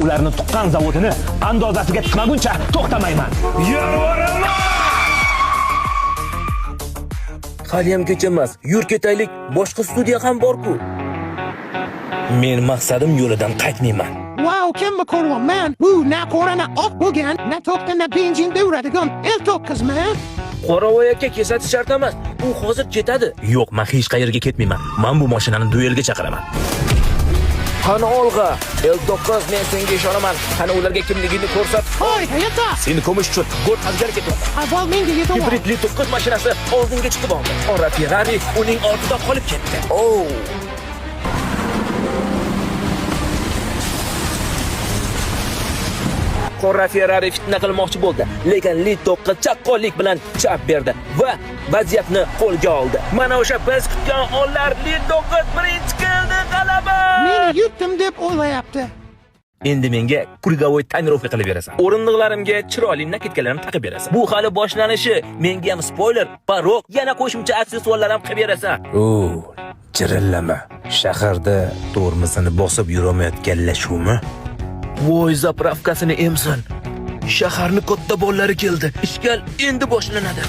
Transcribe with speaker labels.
Speaker 1: ularni tuqqan zavodini andozasiga chiqmaguncha to'xtamayman.
Speaker 2: Hali ham kecha emas. Yur ketaylik, boshqa studiya ham bor-ku. Men maqsadim yo'lidan qaytmayman.
Speaker 3: Wow, kim ko'rman? Bu na ko'rana oq bo'lgan, na to'xtana benzinda uradigan el-to'qqiz man.
Speaker 2: Qoravoy aka kesatish shart emas. U hozir ketadi. Yo'q, men hech qayerga ketmayman. Men bu mashinani duelga chaqiraman. Qani olg'a, el-to'qqiz, men senga ishonaman. Qani ularga kimligini ko'rsat.
Speaker 3: Hoy, hayotda.
Speaker 2: Seni ko'mish uchun go'l qazgar ketyapti.
Speaker 3: Avval menga yetib.
Speaker 2: Hibridli to'qqiz mashinasi oldinga chiqib oldi. Qora Ferrari uning ortida qolib ketdi. Oh! Qora Ferrari fitna qilmoqchi bo'ldi, lekin Li-9 chaqqonlik bilan chap berdi va vaziyatni qo'lga oldi. Mana o'sha biz kutgan onlar Li-9 birinchi keldi, g'alaba!
Speaker 3: Meni yutdim deb o'ylayapti.
Speaker 2: Endi menga kurgavoy tonirovka qilib berasan. O'rindiqlarimga chiroyli nakidkalarni taqib berasan. Bu hali boshlanishi. Menga ham spoiler, parok, yana qo'shimcha aksessuarlar ham qilib berasan. Jirillama. Shaharda tormozini bosib yuramayotganlar shumi? Voy, zapravkasini emsin. Shaharni katta bollari keldi. Ishgal endi boshlanadi.